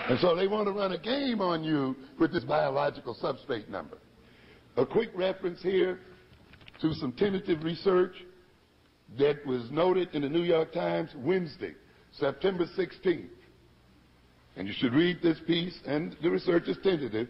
And so they want to run a game on you with this biological substrate number. A quick reference here to some tentative research that was noted in the New York Times Wednesday, September 16th. And you should read this piece, and the research is tentative,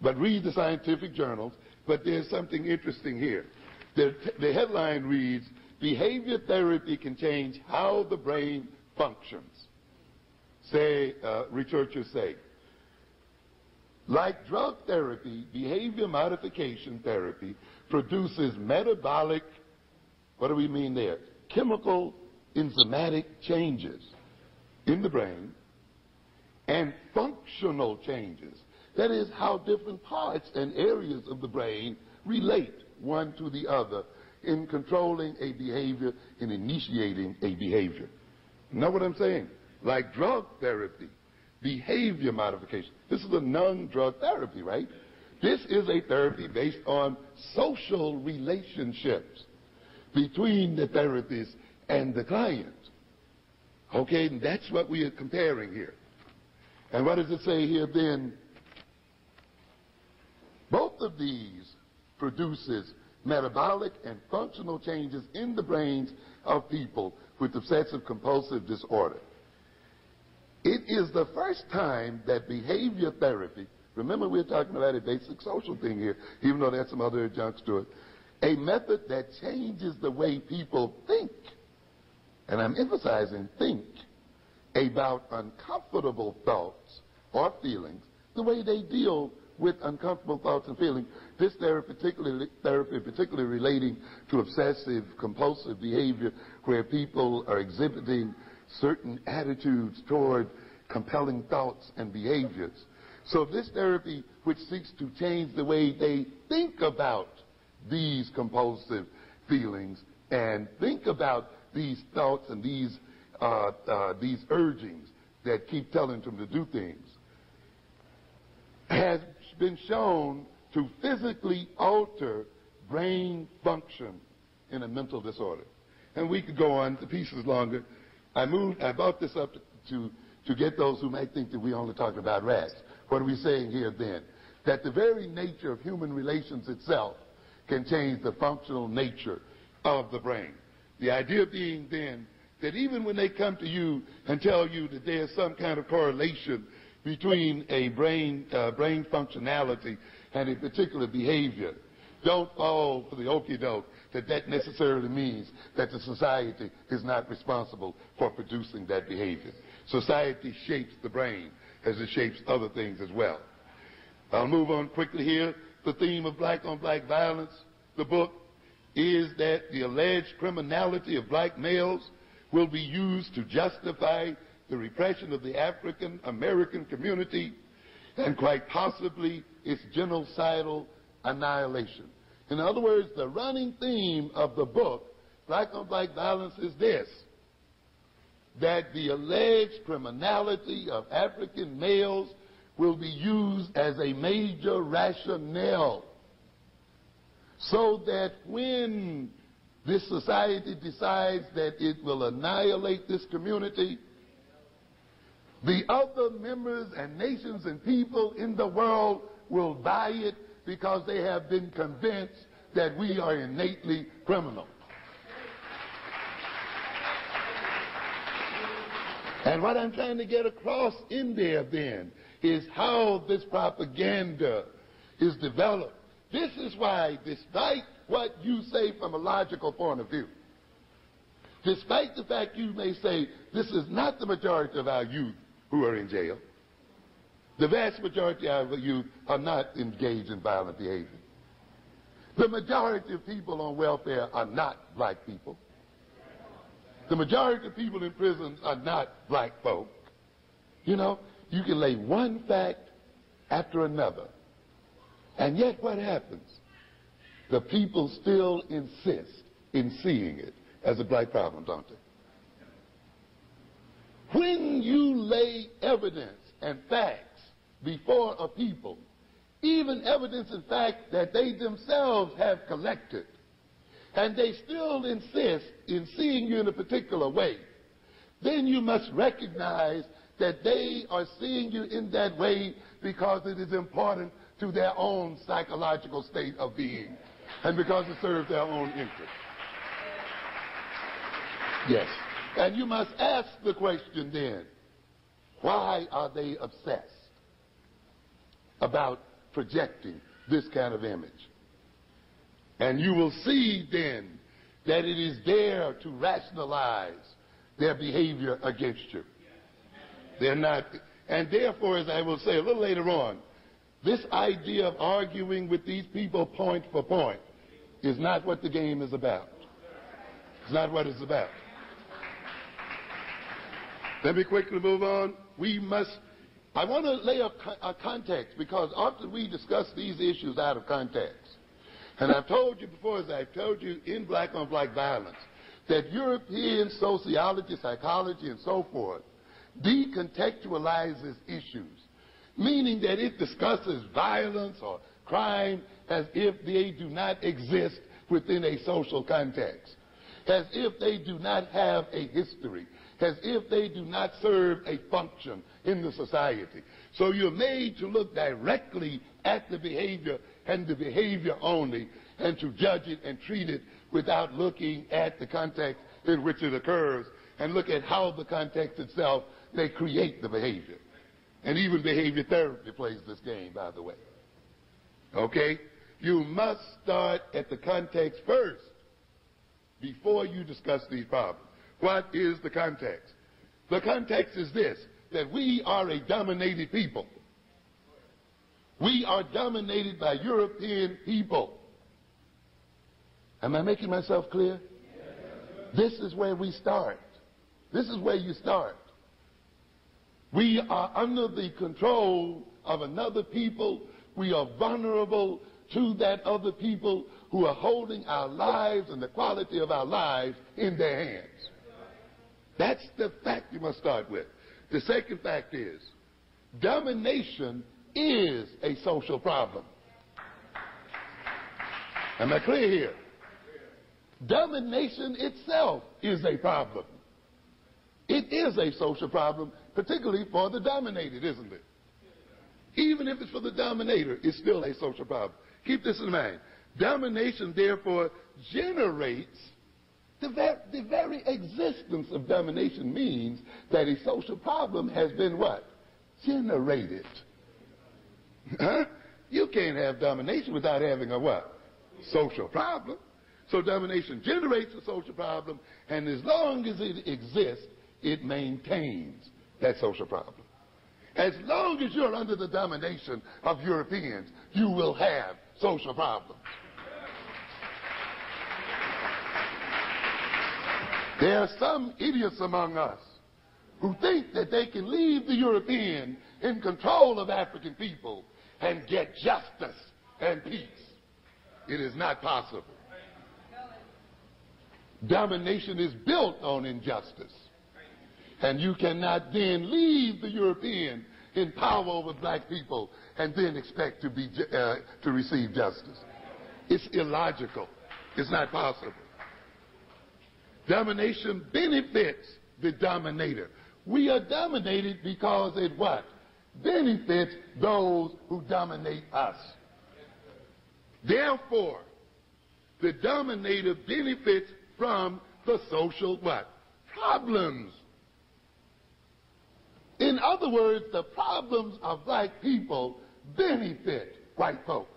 but read the scientific journals. But there's something interesting here. The headline reads, "Behavior therapy can change how the brain functions." Researchers say. Like drug therapy, behavior modification therapy produces metabolic, what do we mean there? Chemical enzymatic changes in the brain and functional changes. That is how different parts and areas of the brain relate one to the other in controlling a behavior and initiating a behavior. You know what I'm saying? Like drug therapy, behavior modification. This is a non-drug therapy, right? This is a therapy based on social relationships between the therapist and the client. Okay, and that's what we are comparing here. And what does it say here then? Both of these produces metabolic and functional changes in the brains of people with obsessive compulsive disorder. It is the first time that behavior therapy, remember we're talking about a basic social thing here, even though there's some other adjuncts to it, a method that changes the way people think, and I'm emphasizing think, about uncomfortable thoughts or feelings, the way they deal with uncomfortable thoughts and feelings. This therapy particularly relating to obsessive compulsive behavior, where people are exhibiting certain attitudes toward compelling thoughts and behaviors. So this therapy, which seeks to change the way they think about these compulsive feelings and think about these thoughts and these urgings that keep telling them to do things, has been shown to physically alter brain function in a mental disorder. And we could go on, the piece is longer. I brought this up to get those who might think that we only talking about rats. What are we saying here then? That the very nature of human relations itself can change the functional nature of the brain. The idea being then that even when they come to you and tell you that there's some kind of correlation between a brain functionality and a particular behavior, don't fall for the okie doke that necessarily means that the society is not responsible for producing that behavior. Society shapes the brain as it shapes other things as well. I'll move on quickly here. The theme of black-on-black violence, the book, is that the alleged criminality of black males will be used to justify the repression of the African American community and quite possibly its genocidal annihilation. In other words, the running theme of the book, Black-on-Black Violence, is this: that the alleged criminality of African males will be used as a major rationale, so that when this society decides that it will annihilate this community, the other members and nations and people in the world will buy it because they have been convinced that we are innately criminal. And what I'm trying to get across in there then is how this propaganda is developed. This is why, despite what you say from a logical point of view, despite the fact you may say this is not the majority of our youth who are in jail, the vast majority of our youth are not engaged in violent behavior. The majority of people on welfare are not black people. The majority of people in prisons are not black folk. You know, you can lay one fact after another. And yet what happens? The people still insist in seeing it as a black problem, don't they? When you lay evidence and facts before a people, even evidence and fact that they themselves have collected, and they still insist in seeing you in a particular way, then you must recognize that they are seeing you in that way because it is important to their own psychological state of being and because it serves their own interest. Yes. And you must ask the question then, why are they obsessed about projecting this kind of image? And you will see then that it is there to rationalize their behavior against you. They're not, and therefore, as I will say a little later on, this idea of arguing with these people point for point is not what the game is about. It's not what it's about. Let me quickly move on. I want to lay a context, because often we discuss these issues out of context. And I've told you before, as I've told you in Black on Black Violence, that European sociology, psychology, and so forth decontextualizes issues, meaning that it discusses violence or crime as if they do not exist within a social context, as if they do not have a history, as if they do not serve a function in the society. So you're made to look directly at the behavior and the behavior only, and to judge it and treat it without looking at the context in which it occurs, and look at how the context itself may create the behavior. And even behavior therapy plays this game, by the way. Okay? You must start at the context first before you discuss these problems. What is the context? The context is this, that we are a dominated people. We are dominated by European people. Am I making myself clear? This is where we start. This is where you start. We are under the control of another people. We are vulnerable to that other people who are holding our lives and the quality of our lives in their hands. That's the fact you must start with. The second fact is, domination is a social problem. Am I clear here? Domination itself is a problem. It is a social problem, particularly for the dominated, isn't it? Even if it's for the dominator, it's still a social problem. Keep this in mind. Domination, therefore, generates the very existence of domination means that a social problem has been what? Generated. Huh? You can't have domination without having a what? Social problem. So domination generates a social problem, and as long as it exists, it maintains that social problem. As long as you're under the domination of Europeans, you will have social problems. There are some idiots among us who think that they can leave the European in control of African people and get justice and peace. It is not possible. Domination is built on injustice. And you cannot then leave the European in power over black people and then expect to receive justice. It's illogical. It's not possible. Domination benefits the dominator. We are dominated because it what? Benefits those who dominate us. Therefore, the dominator benefits from the social what? Problems. In other words, the problems of black people benefit white folk.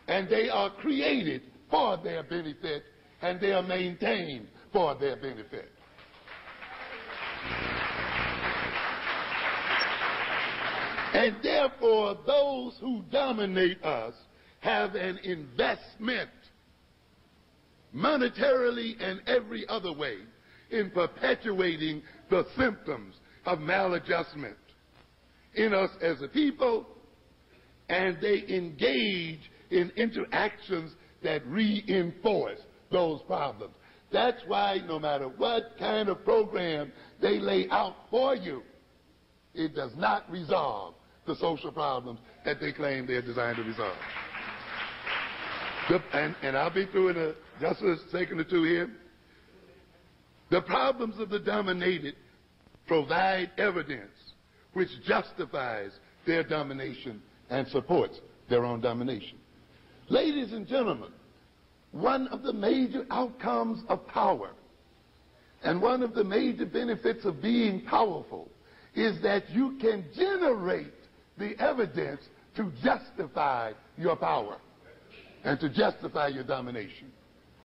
And they are created for their benefit, and they are maintained for their benefit. And therefore, those who dominate us have an investment, monetarily and every other way, in perpetuating the symptoms of maladjustment in us as a people, and they engage in interactions that reinforce those problems. That's why no matter what kind of program they lay out for you, it does not resolve the social problems that they claim they're designed to resolve. And I'll be through in just a second or two here. The problems of the dominated provide evidence which justifies their domination and supports their own domination. Ladies and gentlemen, one of the major outcomes of power and one of the major benefits of being powerful is that you can generate the evidence to justify your power and to justify your domination.